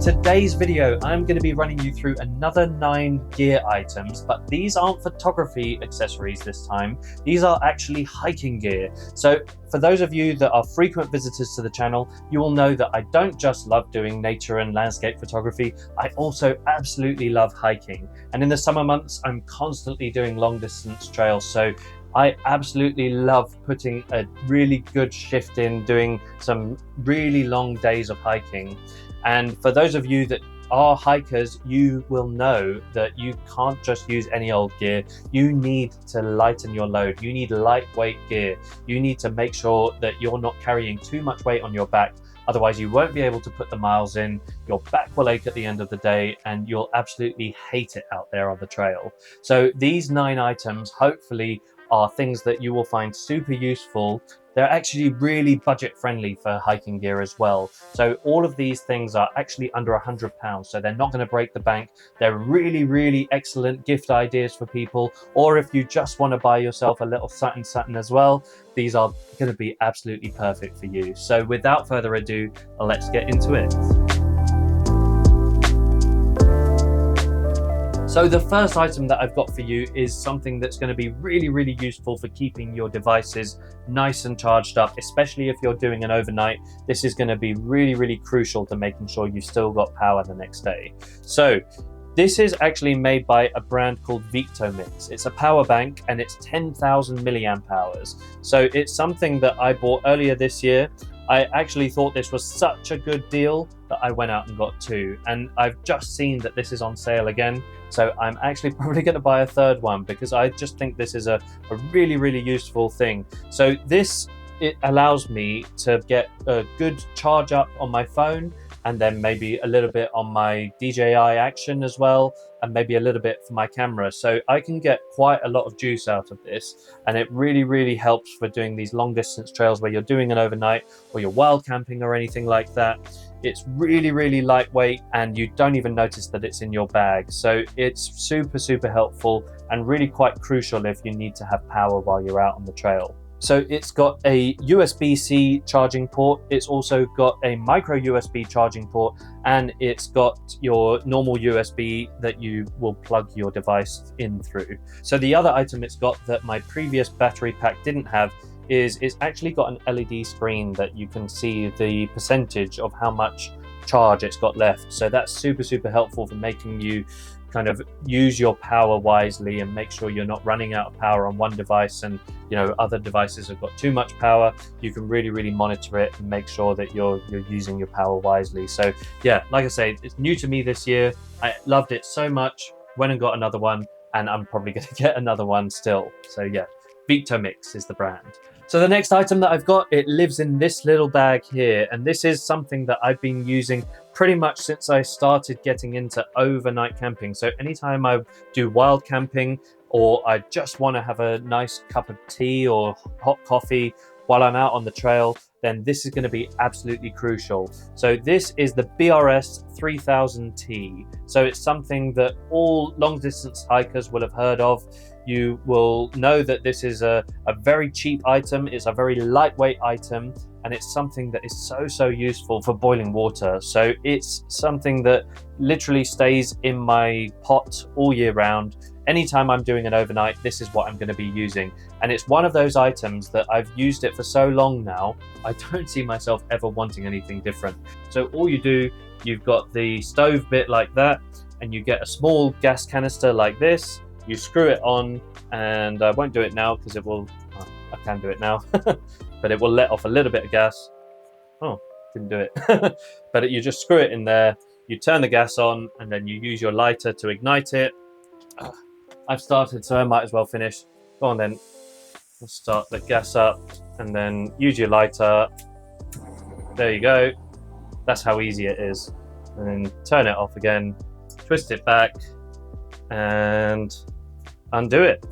today's video, I'm going to be running you through another 9 gear items, but these aren't photography accessories this time. These are actually hiking gear. So for those of you that are frequent visitors to the channel, you will know that I don't just love doing nature and landscape photography, I also absolutely love hiking. And in the summer months, I'm constantly doing long distance trails. So I absolutely love putting a really good shift in, doing some really long days of hiking. And for those of you that are hikers, you will know that you can't just use any old gear. You need to lighten your load. You need lightweight gear. You need to make sure that you're not carrying too much weight on your back. Otherwise, you won't be able to put the miles in. Your back will ache at the end of the day and you'll absolutely hate it out there on the trail. So these 9 items hopefully are things that you will find super useful. They're actually really budget friendly for hiking gear as well. So all of these things are actually under £100, so they're not going to break the bank. They're really excellent gift ideas for people, or if you just want to buy yourself a little something as well, these are going to be absolutely perfect for you. So without further ado, let's get into it. So the first item that I've got for you is something that's going to be really useful for keeping your devices nice and charged up, especially if you're doing an overnight. This is going to be really crucial to making sure you've still got power the next day. So this is actually made by a brand called Victomix. It's a power bank and it's 10,000 milliamp hours. So it's something that I bought earlier this year. I actually thought this was such a good deal that I went out and got 2, and I've just seen that this is on sale again, so I'm actually probably going to buy a third one because I just think this is a really useful thing. So it allows me to get a good charge up on my phone, and then maybe a little bit on my DJI Action as well, and maybe a little bit for my camera. So I can get quite a lot of juice out of this, and it really helps for doing these long distance trails where you're doing an overnight or you're wild camping or anything like that. It's really lightweight and you don't even notice that it's in your bag. So it's super helpful and really quite crucial if you need to have power while you're out on the trail. So it's got a USB-C charging port, it's also got a micro USB charging port, and it's got your normal USB that you will plug your device in through. So the other item it's got that my previous battery pack didn't have is it's actually got an LED screen that you can see the percentage of how much charge it's got left. So that's super helpful for making you kind of use your power wisely and make sure you're not running out of power on one device and other devices have got too much power. You can really monitor it and make sure that you're using your power wisely. So yeah, like I say, it's new to me this year. I loved it so much, went and got another one, and I'm probably going to get another one still. So yeah, Victomix is the brand. So the next item that I've got, it lives in this little bag here, and this is something that I've been using pretty much since I started getting into overnight camping. So anytime I do wild camping or I just want to have a nice cup of tea or hot coffee while I'm out on the trail, then this is going to be absolutely crucial. So this is the BRS 3000T. So it's something that all long distance hikers will have heard of. You will know that this is a very cheap item. It's a very lightweight item, and it's something that is so useful for boiling water. So it's something that literally stays in my pot all year round. Anytime I'm doing an overnight, this is what I'm going to be using. And it's one of those items that I've used it for so long now, I don't see myself ever wanting anything different. So all you do, you've got the stove bit like that, and you get a small gas canister like this. You screw it on, and I won't do it now because it will, I can do it now, but it will let off a little bit of gas. Oh, didn't do it. But you just screw it in there, you turn the gas on, and then you use your lighter to ignite it. I've started, so I might as well finish. Go on then, let's start the gas up, and then use your lighter. There you go. That's how easy it is. And then turn it off again, twist it back, and undo it.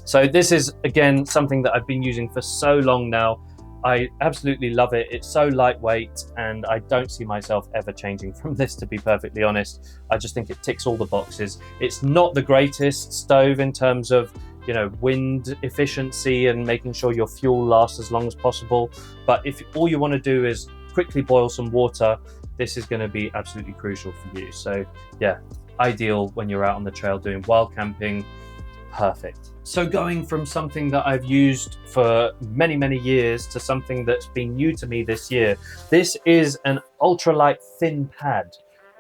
So this is again something that I've been using for so long now. I absolutely love it. It's so lightweight, and I don't see myself ever changing from this, to be perfectly honest. I just think it ticks all the boxes. It's not the greatest stove in terms of wind efficiency and making sure your fuel lasts as long as possible, but if all you want to do is quickly boil some water, this is going to be absolutely crucial for you. So yeah, ideal when you're out on the trail doing wild camping. Perfect. So going from something that I've used for many years to something that's been new to me this year, this is an ultralight thin pad,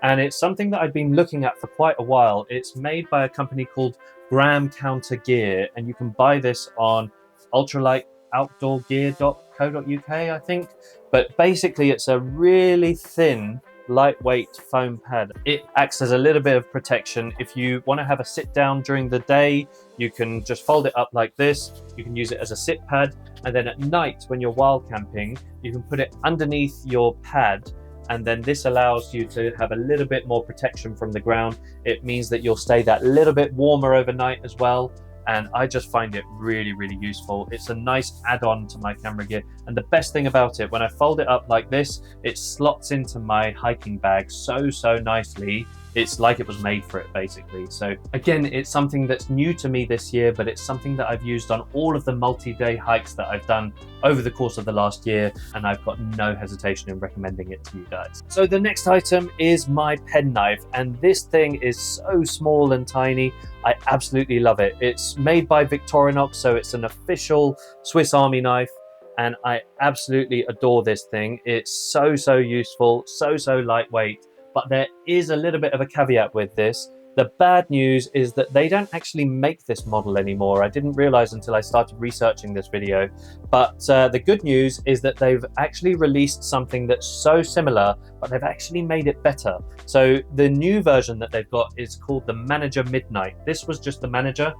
and it's something that I've been looking at for quite a while. It's made by a company called Graham Counter Gear, and you can buy this on ultralightOutdoorgear.co.uk, I think. But basically it's a really thin, lightweight foam pad. It acts as a little bit of protection. If you want to have a sit down during the day, you can just fold it up like this. You can use it as a sit pad, and then at night when you're wild camping, you can put it underneath your pad, and then this allows you to have a little bit more protection from the ground. It means that you'll stay that little bit warmer overnight as well. And I just find it really useful. It's a nice add-on to my camera gear, and the best thing about it, when I fold it up like this, it slots into my hiking bag so nicely. It's like it was made for it, basically. So again, it's something that's new to me this year, but it's something that I've used on all of the multi-day hikes that I've done over the course of the last year, and I've got no hesitation in recommending it to you guys. So the next item is my penknife, and this thing is so small and tiny. I absolutely love it. It's made by Victorinox, so it's an official Swiss Army knife, and I absolutely adore this thing. It's so useful, so lightweight. But there is a little bit of a caveat with this. The bad news is that they don't actually make this model anymore. I didn't realize until I started researching this video. But the good news is that they've actually released something that's so similar, but they've actually made it better. So the new version that they've got is called the Manager Midnight. This was just the Manager,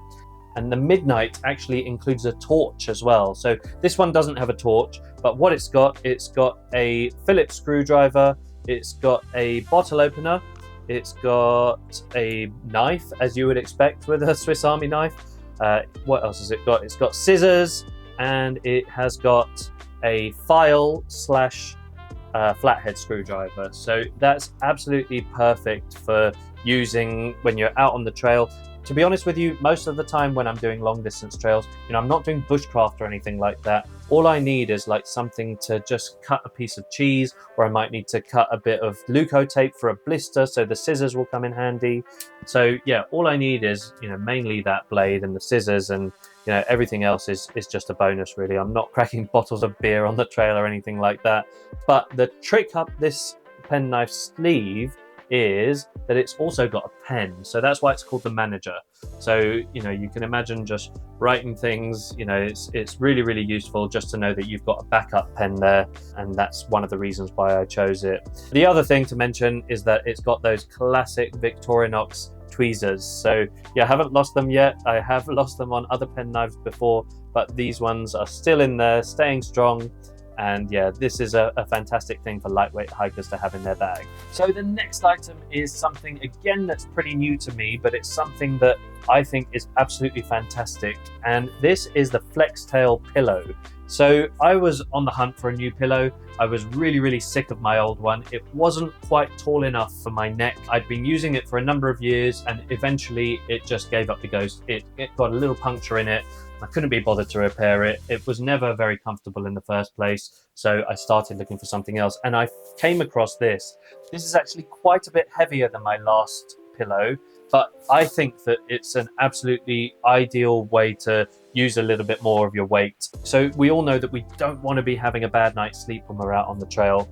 and the Midnight actually includes a torch as well. So this one doesn't have a torch, but what it's got a Phillips screwdriver, it's got a bottle opener, it's got a knife, as you would expect with a Swiss Army knife. What else has it got? It's got scissors, and it has got a file slash flathead screwdriver. So that's absolutely perfect for using when you're out on the trail. To be honest with you, most of the time when I'm doing long distance trails, I'm not doing bushcraft or anything like that. All I need is like something to just cut a piece of cheese, or I might need to cut a bit of Leukotape for a blister, so the scissors will come in handy. So yeah, all I need is, mainly that blade and the scissors, and everything else is just a bonus really. I'm not cracking bottles of beer on the trail or anything like that. But the trick up this penknife sleeve is that it's also got a pen, so that's why it's called the Manager. So you can imagine just writing things, it's really useful just to know that you've got a backup pen there, and that's one of the reasons why I chose it. The other thing to mention is that it's got those classic Victorinox tweezers. So yeah, I haven't lost them yet. I have lost them on other pen knives before, but these ones are still in there, staying strong. And yeah, this is a fantastic thing for lightweight hikers to have in their bag. So the next item is something, again, that's pretty new to me, but it's something that I think is absolutely fantastic. And this is the Flextail pillow. So I was on the hunt for a new pillow. I was really sick of my old one. It wasn't quite tall enough for my neck. I'd been using it for a number of years, and eventually it just gave up the ghost. It got a little puncture in it. I couldn't be bothered to repair it. It was never very comfortable in the first place, so I started looking for something else, and I came across this. This is actually quite a bit heavier than my last pillow, but I think that it's an absolutely ideal way to use a little bit more of your weight. So we all know that we don't want to be having a bad night's sleep when we're out on the trail.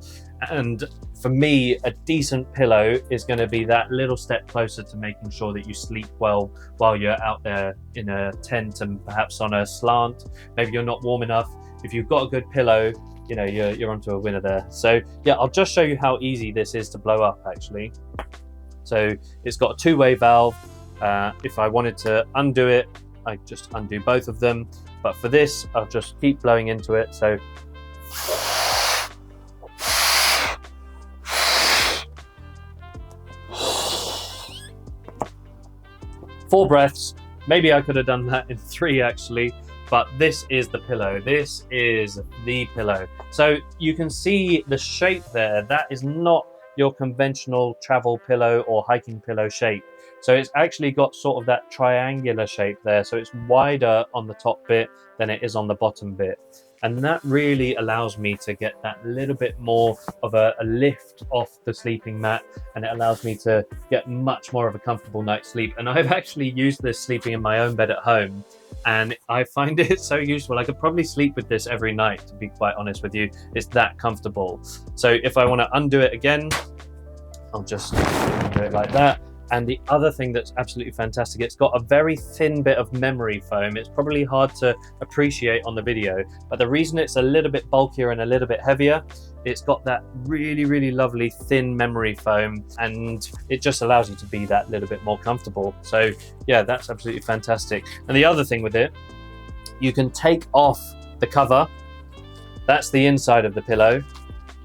And for me, a decent pillow is going to be that little step closer to making sure that you sleep well while you're out there in a tent and perhaps on a slant. Maybe you're not warm enough. If you've got a good pillow, you're onto a winner there. So yeah, I'll just show you how easy this is to blow up actually. So it's got a two-way valve. If I wanted to undo it, I just undo both of them. But for this, I'll just keep blowing into it. So 4 breaths. Maybe I could have done that in 3 actually, but this is the pillow. This is the pillow. So you can see the shape there. That is not your conventional travel pillow or hiking pillow shape. So it's actually got sort of that triangular shape there. So it's wider on the top bit than it is on the bottom bit. And that really allows me to get that little bit more of a lift off the sleeping mat, and it allows me to get much more of a comfortable night's sleep. And I've actually used this sleeping in my own bed at home, and I find it so useful. I could probably sleep with this every night, to be quite honest with you. It's that comfortable. So if I want to undo it again, I'll just do it like that. And the other thing that's absolutely fantastic, it's got a very thin bit of memory foam. It's probably hard to appreciate on the video, but the reason it's a little bit bulkier and a little bit heavier, it's got that really, really lovely thin memory foam, and it just allows you to be that little bit more comfortable. So yeah, that's absolutely fantastic. And the other thing with it, you can take off the cover. That's the inside of the pillow.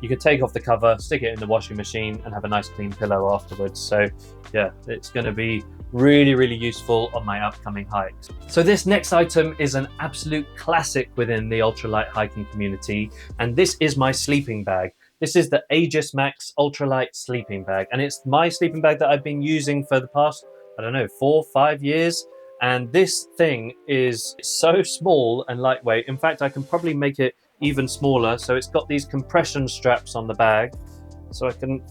You can take off the cover, stick it in the washing machine, and have a nice clean pillow afterwards. So yeah, it's going to be really, really useful on my upcoming hikes. So this next item is an absolute classic within the ultralight hiking community, and this is my sleeping bag. This is the Aegis Max Ultralight sleeping bag, and it's my sleeping bag that I've been using for the past, I don't know, 4 or 5 years. And this thing is so small and lightweight. In fact, I can probably make it even smaller. So it's got these compression straps on the bag, so I can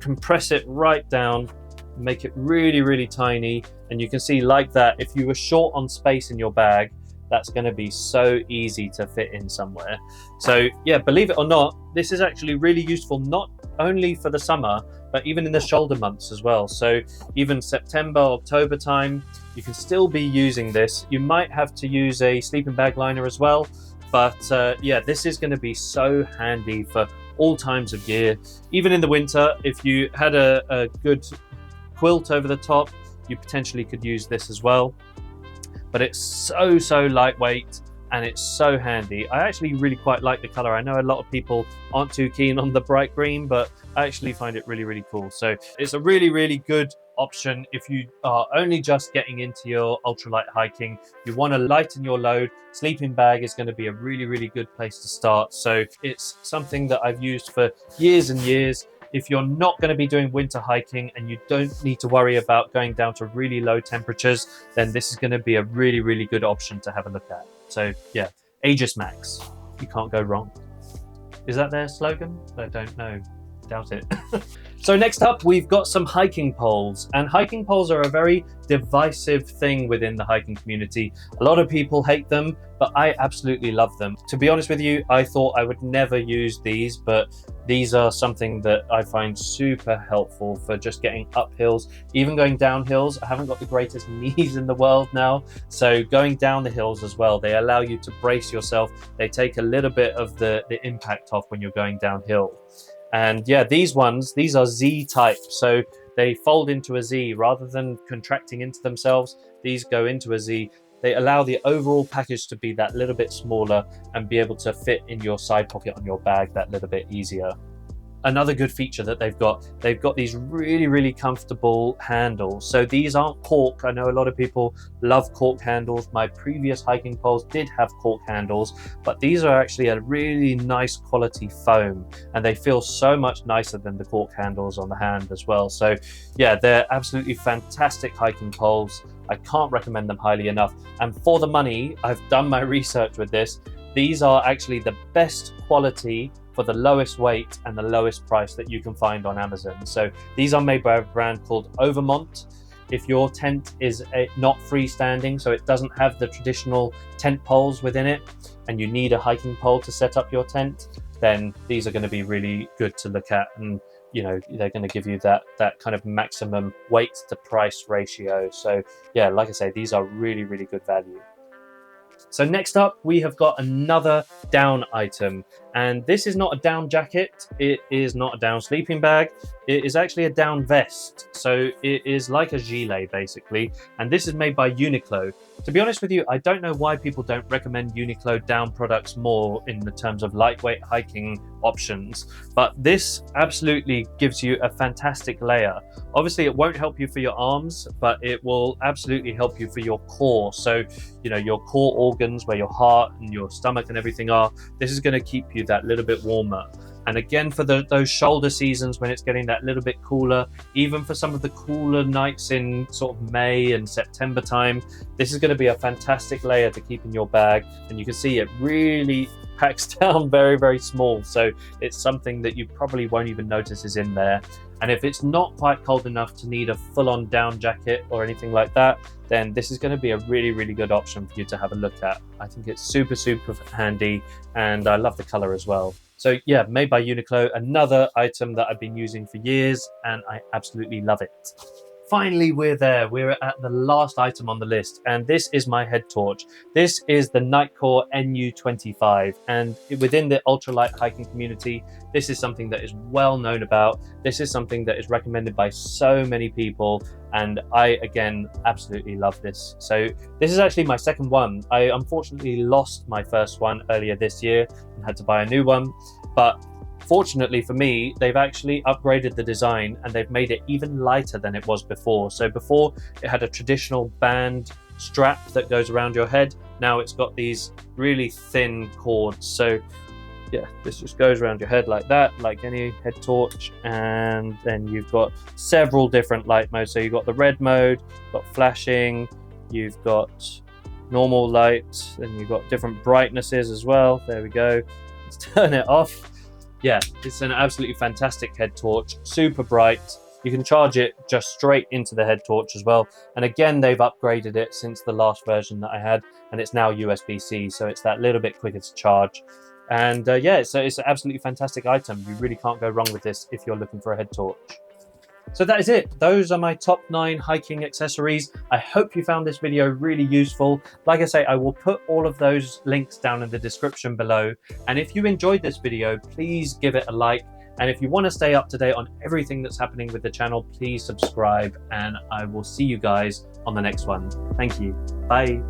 compress it right down, make it really, really tiny. And you can see like that, if you were short on space in your bag, that's going to be so easy to fit in somewhere. So yeah, believe it or not, this is actually really useful, not only for the summer, but even in the shoulder months as well. So even September, October time, you can still be using this. You might have to use a sleeping bag liner as well, but yeah, this is going to be so handy for all times of year. Even in the winter, if you had a good quilt over the top, you potentially could use this as well. But it's so lightweight, and it's so handy. I actually really quite like the color. I know a lot of people aren't too keen on the bright green, but I actually find it really, really cool. So it's a really, really good option if you are only just getting into your ultralight hiking. You want to lighten your load. Sleeping bag is going to be a really, really good place to start. So it's something that I've used for years and years. If you're not going to be doing winter hiking and you don't need to worry about going down to really low temperatures, then this is going to be a really, really good option to have a look at. So yeah, Aegis Max, you can't go wrong. Is that their slogan? I don't know, doubt it. So next up, we've got some hiking poles, and hiking poles are a very divisive thing within the hiking community. A lot of people hate them, but I absolutely love them. To be honest with you, I thought I would never use these, but these are something that I find super helpful for just getting up hills, even going down hills. I haven't got the greatest knees in the world now, so going down the hills as well, they allow you to brace yourself. They take a little bit of the impact off when you're going downhill. And yeah, these are Z type, so they fold into a Z rather than contracting into themselves. These go into a Z. They allow the overall package to be that little bit smaller and be able to fit in your side pocket on your bag that little bit easier. Another good feature that they've got these really, really comfortable handles. So these aren't cork. I know a lot of people love cork handles. My previous hiking poles did have cork handles, but these are actually a really nice quality foam, and they feel so much nicer than the cork handles on the hand as well. So yeah, they're absolutely fantastic hiking poles. I can't recommend them highly enough. And for the money, I've done my research with this. These are actually the best quality for the lowest weight and the lowest price that you can find on Amazon. So these are made by a brand called Overmont. If your tent is not freestanding, so it doesn't have the traditional tent poles within it, and you need a hiking pole to set up your tent, then these are going to be really good to look at, and you know, they're going to give you that kind of maximum weight to price ratio. So yeah, like I say, these are really, really good value. So next up, we have got another down item, and this is not a down jacket, it is not a down sleeping bag, it is actually a down vest. So it is like a gilet basically, and this is made by Uniqlo. To be honest with you, I don't know why people don't recommend Uniqlo down products more in the terms of lightweight hiking options, but this absolutely gives you a fantastic layer. Obviously it won't help you for your arms, but it will absolutely help you for your core. So, you know, your core organs where your heart and your stomach and everything are, this is going to keep you that little bit warmer. And again, for those shoulder seasons when it's getting that little bit cooler, even for some of the cooler nights in sort of May and September time, this is going to be a fantastic layer to keep in your bag. And you can see it really packs down very, very small. So it's something that you probably won't even notice is in there. And if it's not quite cold enough to need a full-on down jacket or anything like that, then this is going to be a really, really good option for you to have a look at. I think it's super, super handy, and I love the color as well. So yeah, made by Uniqlo, another item that I've been using for years, and I absolutely love it. Finally, we're there. We're at the last item on the list, and this is my head torch. This is the Nitecore NU25, and within the ultralight hiking community, this is something that is well known about. This is something that is recommended by so many people, and I, again, absolutely love this. So this is actually my second one. I unfortunately lost my first one earlier this year and had to buy a new one, but fortunately for me, they've actually upgraded the design and they've made it even lighter than it was before. So before it had a traditional band strap that goes around your head. Now it's got these really thin cords. So yeah, this just goes around your head like that, like any head torch. And then you've got several different light modes. So you've got the red mode, you've got flashing, you've got normal light, and you've got different brightnesses as well. There we go. Let's turn it off. Yeah, it's an absolutely fantastic head torch, super bright. You can charge it just straight into the head torch as well. And again, they've upgraded it since the last version that I had, and it's now USB-C, so it's that little bit quicker to charge. And yeah, so it's an absolutely fantastic item. You really can't go wrong with this if you're looking for a head torch. So that is it. Those are my top 9 hiking accessories. I hope you found this video really useful. Like I say, I will put all of those links down in the description below. And if you enjoyed this video, please give it a like. And if you want to stay up to date on everything that's happening with the channel, please subscribe. And I will see you guys on the next one. Thank you. Bye.